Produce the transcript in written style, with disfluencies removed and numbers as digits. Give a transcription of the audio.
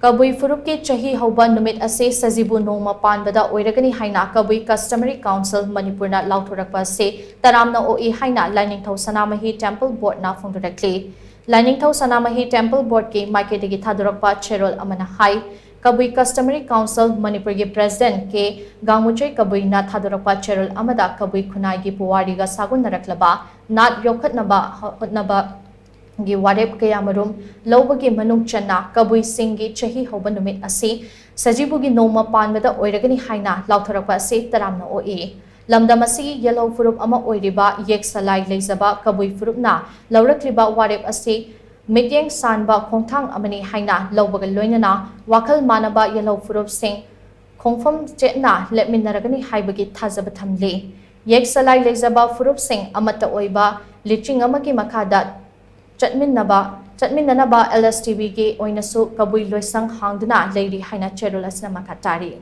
Kabui Phurup ki Chahi Houba Numit ase Sajibu Nongma Panbada Oiragani haina Kabui Customary Council Manipur na laothorakpa se taramna oi haina Laningthou Sanamahi Temple Board na phongdorakli. Laningthou Sanamahi Temple Board ki maiketagi thadorakpa cherol amana hai Kabui Customary Council Manipur ki President ke Gangmuchoi Kabui na thadorakpa cherol amada Kabui khunai gi puwari ga sagun naraklaba nat yokhatnaba hotnaba gi warep kaya marum lobagi manung channa Kabui singi Chahi Houba Numit ase Sajibu Nongma Panbada Oiragani haina laothorakpa se taramna oi lamdam asi yellow Phurup ama oiriba yek salai leizaba Kabui Phurup na laurakliba warep ase mityeng sanba khongthang amani haina lobaga loinana wakhal manaba yellow Phurup sing khongfam chetna lepminaragani haibagi thajaba thamle yek salai leizaba Phurup sing amata oiba liching amagi makada Chatminanaba LSTV ke oinasu Kabui loisang hangduna leiri haina cherul asna makatari.